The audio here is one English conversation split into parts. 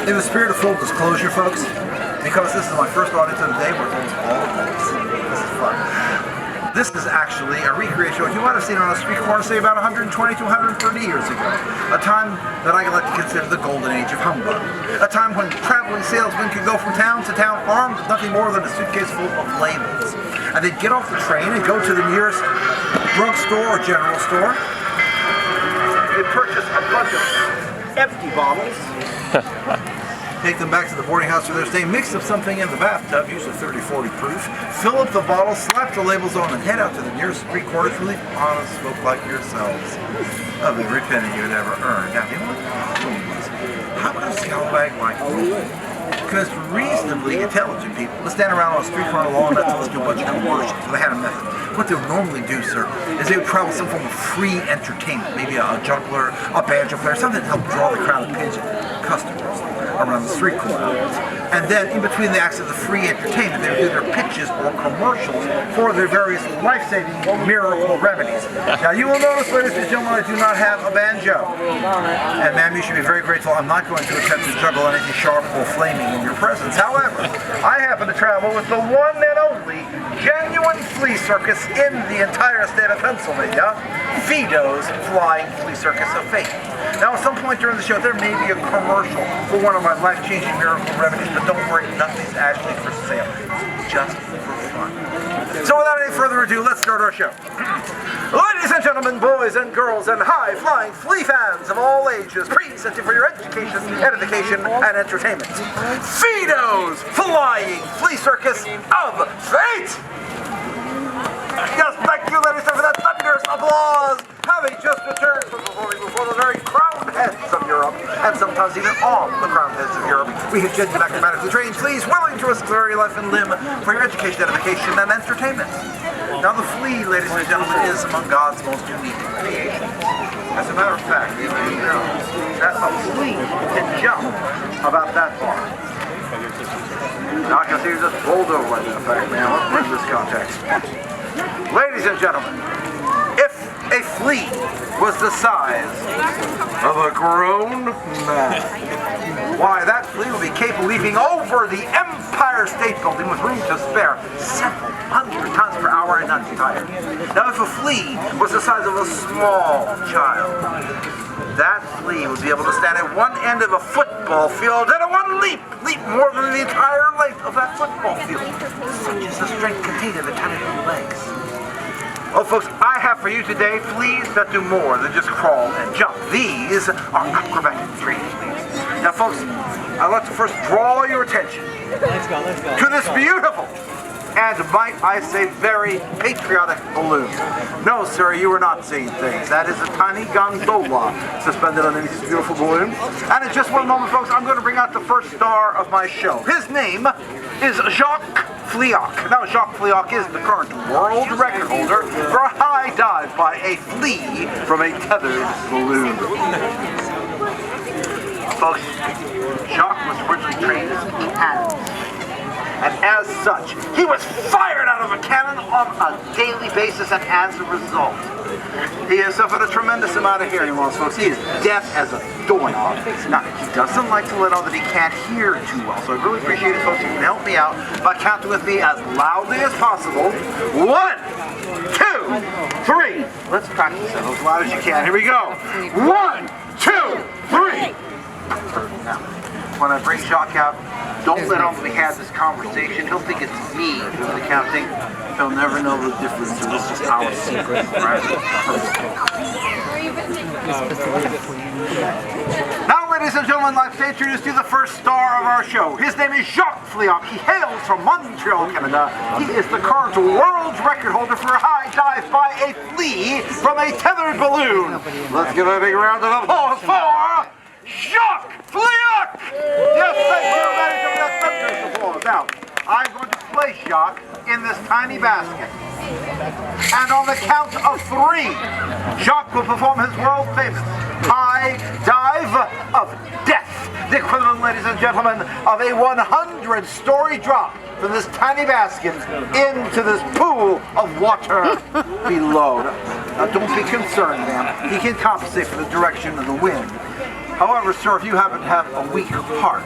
In the spirit of full disclosure, folks, because this is my first audience of the day, we're going to all of this. This is fun. This is actually a recreation you might have seen on a street corner, say about 120 to 130 years ago. A time that I like to consider the golden age of humbug. A time when traveling salesmen could go from town to town armed with nothing more than a suitcase full of labels. And they'd get off the train and go to the nearest drugstore or general store. They'd purchase a bunch of empty bottles. Take them back to the boarding house where they're staying, mix up something in the bathtub, usually 30-40 proof, fill up the bottle, slap the labels on, and head out to the nearest street corner to leave honest folk like yourselves of every penny you'd ever earned. Now, the only problem was, how could a scallywag like me, because reasonably intelligent people would stand around on a street corner long enough to listen to a bunch of commercials, so they had a method. What they would normally do, sir, is they would travel some form of free entertainment, maybe a juggler, a banjo player, something to help draw the crowd of pigeon customers around the street corner. And then in between the acts of the free entertainment, they would do their pitches or commercials for their various life-saving miracle remedies. Now you will notice, ladies and gentlemen, I do not have a banjo. And ma'am, you should be very grateful. I'm not going to attempt to juggle anything sharp or flaming in your presence. However, I happen to travel with the one and only genuine flea circus in the entire state of Pennsylvania, Phydeaux's Flying Flea Circus of Fate. Now, at some point during the show, there may be a commercial for one of my life-changing miracle remedies, but don't worry, nothing's actually for sale. It's just for fun. So without any further ado, let's start our show. Ladies and gentlemen, boys and girls, and high-flying flea fans of all ages, presenting for your education, edification, and entertainment, Phydeaux's Flying Flea Circus of Fate! Yes, thank you, ladies and gentlemen, for that thunderous applause! Having just returned from performing before the very crowned heads of Europe, and sometimes even on the crowned heads of Europe, we have jetted back dramatically trained fleas willing to risk their very life and limb for your education, edification, and entertainment. Now the flea, ladies and gentlemen, is among God's most unique creations. As a matter of fact, you know that a flea can jump about that far. Now I can see you just rolled over like that fact, man. Let's bring this context. Ladies and gentlemen, if a flea was the size of a grown man, why, that flea would be capable of leaping over the Empire State Building with room to spare several hundred times per hour and not be tired. Now, if a flea was the size of a small child, that flea would be able to stand at one end of a football field and at one leap more than the entire length of that football field. Such is the strength contained in the tiny little legs. Oh, folks, I have for you today fleas that do more than just crawl and jump. These are acrobatic trained fleas. Now, folks, I'd like to first draw your attention to this beautiful and, might I say, very patriotic balloon. No, sir, you are not seeing things. That is a tiny gondola suspended underneath this beautiful balloon. And in just one moment, folks, I'm going to bring out the first star of my show. His name is Jacques. Now, Jacques is the current world record holder for a high dive by a flea from a tethered balloon. Folks, Jacques was originally trained as a cannon. And as such, he was fired out of a cannon on a daily basis, and as a result, he has suffered a tremendous amount of hearing loss, folks. He is deaf as a doorknob. Now, he doesn't like to let on that he can't hear too well, so I really appreciate it, folks, if you can help me out by counting with me as loudly as possible. 1, 2, 3. Let's practice it as loud as you can. Here we go. 1, 2, 3. Now, when I bring Jacques out, don't let on we had this conversation. He'll think it's me doing the counting. He'll never know the difference. It's just our secret, right? Now, ladies and gentlemen, I'd like to introduce you to the first star of our show. His name is Jacques. He hails from Montreal, Canada. He is the current world record holder for a high dive by a flea from a tethered balloon. Let's give a big round of applause for Jacques! Yes, thank you, ladies and gentlemen. Now, I'm going to place Jacques in this tiny basket. And on the count of 3, Jacques will perform his world-famous high dive of death. The equivalent, ladies and gentlemen, of a 100-story drop from this tiny basket into this pool of water below. Now, don't be concerned, ma'am. He can compensate for the direction of the wind. However, sir, if you happen to have a weak heart,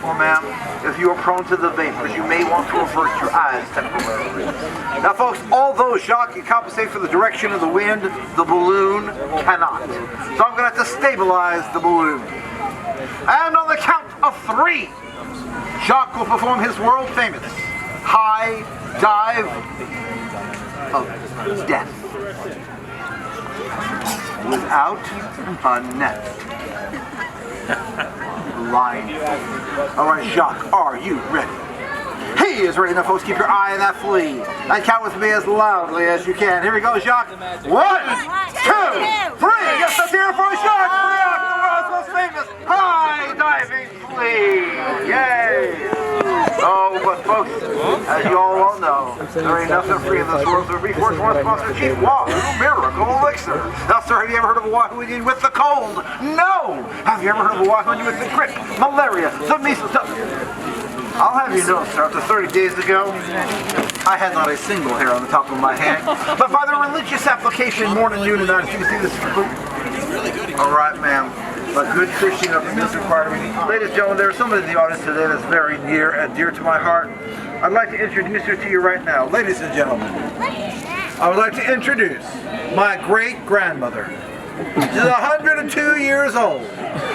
or ma'am, if you are prone to the vapors, you may want to avert your eyes temporarily. Now, folks, although Jacques can compensate for the direction of the wind, the balloon cannot. So I'm going to have to stabilize the balloon. And on the count of 3, Jacques will perform his world-famous high dive of death without a net. Lying. All right, Jacques, are you ready? He is ready. Now, folks, keep your eye on that flea. And count with me as loudly as you can. Here we go, Jacques. 1, 2, 3. Yes, let's hear it for Jacques. The world's most famous high diving flea. Yay! Oh, but folks, as you all well know, there ain't nothing free in this world. So report to our sponsor, Chief Wahoo Miracle Elixir. Now, sir, have you ever heard of a Wahoo Indian with the cold? No! Have you ever heard of a Wahoo Indian with the grip, malaria, the measles? I'll have you know, sir, after 30 days ago, I had not a single hair on the top of my head. But by the religious application, morning, noon, and night, you can see this. All right, ma'am. But good Christian of this requirement. Ladies and gentlemen, there's somebody in the audience today that's very near and dear to my heart. I'd like to introduce her to you right now. Ladies and gentlemen, I would like to introduce my great-grandmother. She's 102 years old.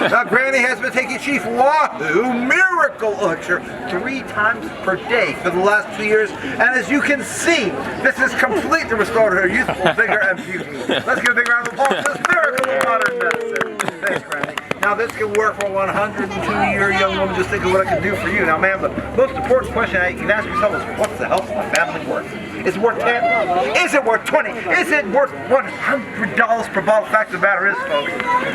Now, Granny has been taking Chief Wahoo Miracle Elixir 3 times per day for the last 2 years. And as you can see, this has completely restored her youthful vigor and beauty. Let's give a big round of applause for this miracle of modern medicine. Thanks, Granny. Now, this can work for a 102-year young woman. Just think of what I can do for you. Now, ma'am, the most important question you can ask yourself is, what's the health of my family worth? Is it worth 10? Is it worth 20? Is it worth $100 per bottle? Fact of the matter is, folks,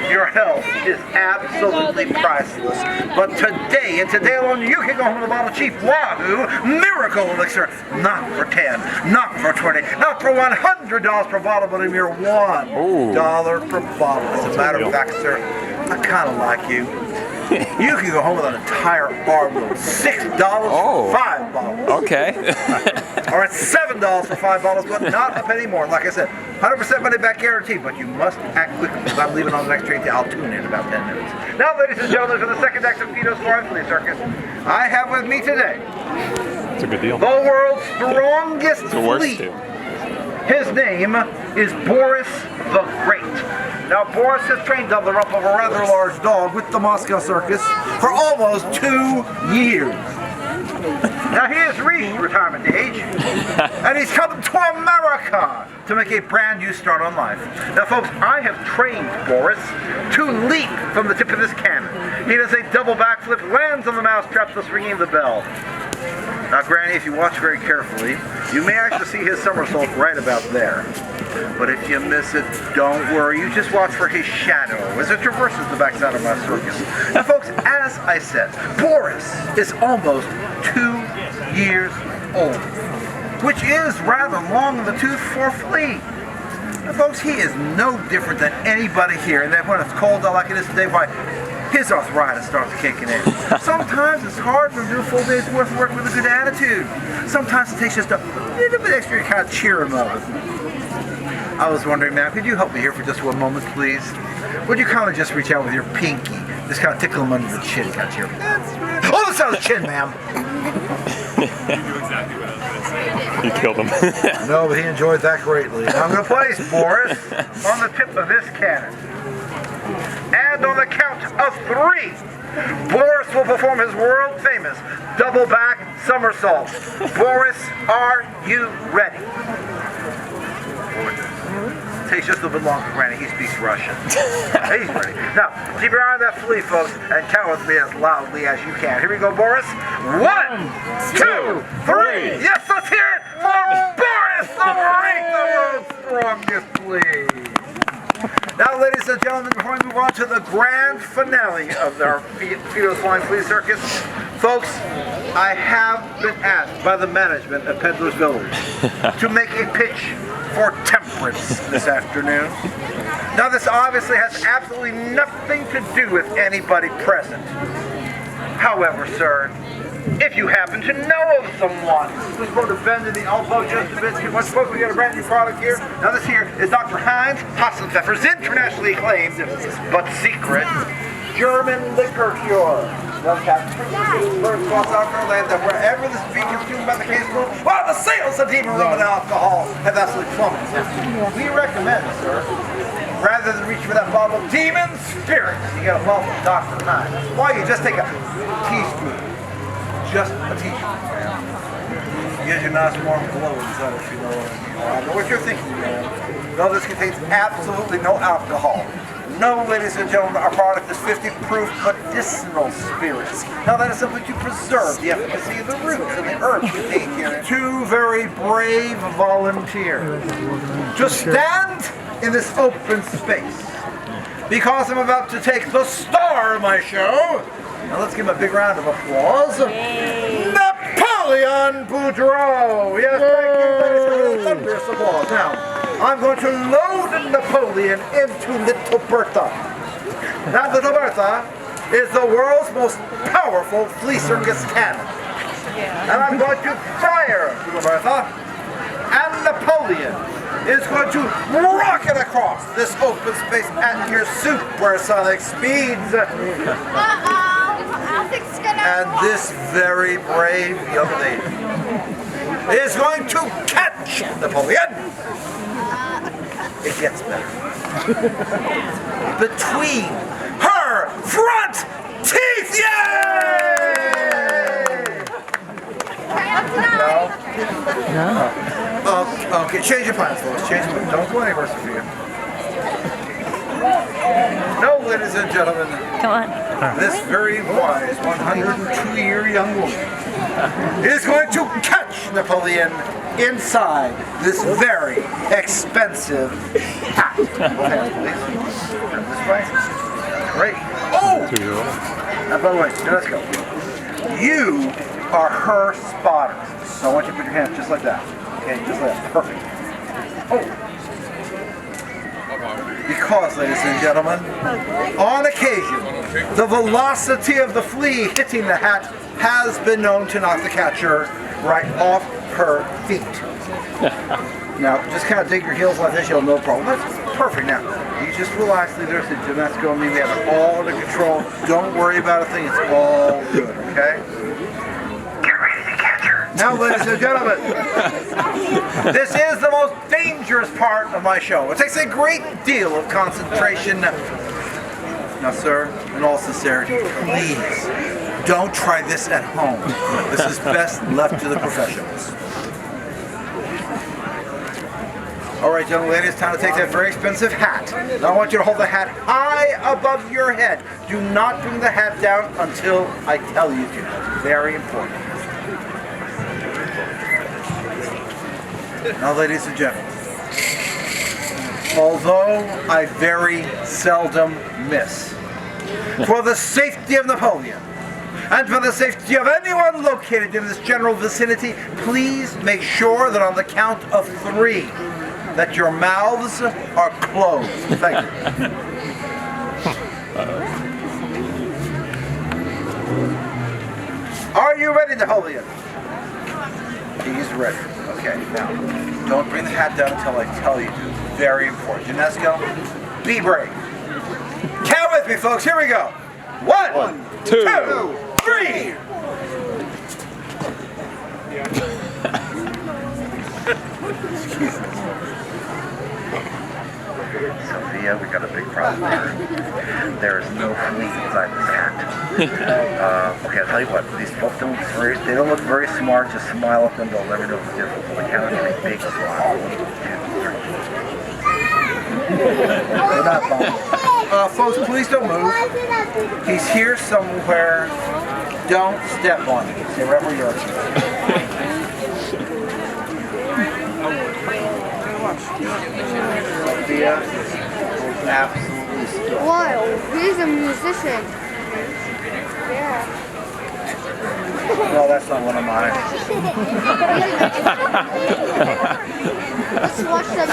your health is absolutely priceless. But today, and today alone, you can go home with a bottle of Chief Wahoo Miracle Elixir. Not for 10, not for 20, not for $100 per bottle, but a mere $1 per bottle. As a matter of fact, sir, I kind of like you. You can go home with an entire armload. $6 for 5 bottles. Okay. All right, $7 for 5 bottles, but not a penny more. Like I said, 100% money back guarantee, but you must act quickly because I'm leaving on the next train. I'll tune in about 10 minutes. Now, ladies and gentlemen, for the second act of Phydeaux Flea Circus, I have with me today It's a good deal. the world's strongest flea. His name is Boris the Great. Now, Boris has trained under the rump of a rather large dog with the Moscow Circus for almost 2 years. Now, he has reached retirement age, and he's come to America to make a brand new start on life. Now, folks, I have trained Boris to leap from the tip of this cannon. He does a double backflip, lands on the mousetrap, thus ringing the bell. Now, Granny, if you watch very carefully, you may actually see his somersault right about there. But if you miss it, don't worry. You just watch for his shadow as it traverses the backside of my circus. Now, folks, as I said, Boris is almost 2 years old, which is rather long in the tooth for a flea. Now, folks, he is no different than anybody here. And then when it's cold out like it is today, why, his arthritis starts kicking in. Sometimes it's hard to do a full day's worth of work with a good attitude. Sometimes it takes just a little bit extra to kind of cheer him up. I was wondering, ma'am, could you help me here for just 1 moment, please? Would you kind of just reach out with your pinky, just kind of tickle him under the chin, kind of cheer him? Oh, that's not his chin, ma'am. You knew exactly what I was going to say. You killed him. No, but he enjoyed that greatly. Now I'm going to place Boris on the tip of this cannon. And on the count of 3, Boris will perform his world-famous double back somersault. Boris, are you ready? Takes just a little bit longer, Granny. He speaks Russian. He's ready. Now, keep your eye on that flea, folks, and count with me as loudly as you can. Here we go, Boris. 1, 2, 3. Yes, let's hear it for Boris the Great, the world's strongest flea. Now, ladies and gentlemen, before we move on to the grand finale of our Phydeaux Flea Circus, folks, I have been asked by the management of Peddler's Village to make a pitch for temperance this afternoon. Now, this obviously has absolutely nothing to do with anybody present. However, sir, if you happen to know of someone who's going to bend in the elbow just a bit, we're supposed to get a brand new product here. Now this here is Dr. Heinz Hassenpfeffer's internationally acclaimed, but secret, German liquor cure. Well, Captain, first across our land that wherever this is being consumed by the case room, while the sales of demon rum and alcohol have absolutely plummeted. We recommend, sir, rather than reach for that bottle of demon spirit, you get a bottle of Dr. Heinz. Why, you just take a teaspoon. Just a teaspoon, man. Gives you a nice warm glow inside if you know what I mean. I know what you're thinking, man. No, this contains absolutely no alcohol. No, ladies and gentlemen, our product is 50 proof medicinal spirits. Now that is simply to preserve the efficacy of the roots and the herbs contained here. Two very brave volunteers to stand in this open space because I'm about to take the star of my show. Now let's give him a big round of applause. Napoleon Phydeaux. Yes, thank you, ladies and gentlemen. Thunderous applause. Now, I'm going to load Napoleon into Little Bertha. Now, Little Bertha is the world's most powerful flea circus cannon. And I'm going to fire Little Bertha, and Napoleon is going to rocket across this open space at your supersonic speeds. And this very brave young lady is going to catch Napoleon. It gets better. Between her front teeth! Yay! No? Okay, change your plans, folks. Change your plans. Don't go anywhere, Sophia. No, ladies and gentlemen. Come on. This very wise 102-year young woman is going to catch Napoleon inside this very expensive hat. Hands, please. Turn this way. Great. Oh! Now, by the way, let's go. You are her spotter. So I want you to put your hands just like that. Okay, just like that. Perfect. Oh. Because, ladies and gentlemen, on occasion, the velocity of the flea hitting the hat has been known to knock the catcher right off her feet. Now, just kind of dig your heels like this, you'll have no problem. That's perfect. Now, you just relax, leave it to gymnastics and me. We have it all under control. Don't worry about a thing. It's all good, okay? Get ready to catch her. Now, ladies and gentlemen, this is the most dangerous part of my show. It takes a great deal of concentration. Now, sir, in all sincerity, please don't try this at home. This is best left to the professionals. All right, young lady, it's time to take that very expensive hat. Now I want you to hold the hat high above your head. Do not bring the hat down until I tell you to. Very important. Now, ladies and gentlemen, although I very seldom miss, for the safety of Napoleon, and for the safety of anyone located in this general vicinity, please make sure that on the count of 3, that your mouths are closed. Thank you. Are you ready, Napoleon? He's ready. Okay, now, don't bring the hat down until I tell you to. Very important. Gymnastico, be brave. Count with me, folks. Here we go. 1, 2, 3. Excuse me. Sophia, we got a big problem here. There is no flea inside this hat. Okay, I'll tell you what. These folks they don't look very smart. Just smile at them. They'll never know the difference. So we count to 3 big smiles. 1, 2, 3. They're not bombing. Folks, please don't move. He's here somewhere. Don't step on him. Stay right where you are. Sophia, absolutely still. Whoa, he's a musician. Yeah. No, that's not one of mine. Let's watch them.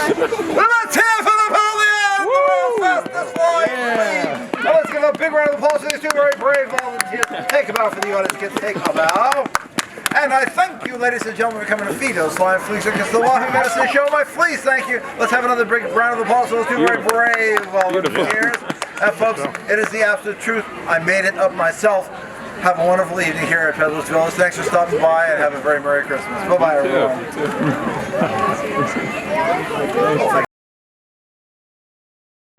Let's hear for Napoleon! The world's fastest flying flea! Now let's give a big round of applause to these two very brave volunteers. Take a bow for the audience, kids. Take a bow. And I thank you, ladies and gentlemen, for coming to Phydeaux Live Flea Circus Wahoo Medicine Show. My fleas, thank you. Let's have another big round of applause for those two very brave volunteers. And folks, it is the absolute truth. I made it up myself. Have a wonderful evening here at Peddler's Village. Thanks for stopping by and have a very Merry Christmas. Bye-bye, everyone.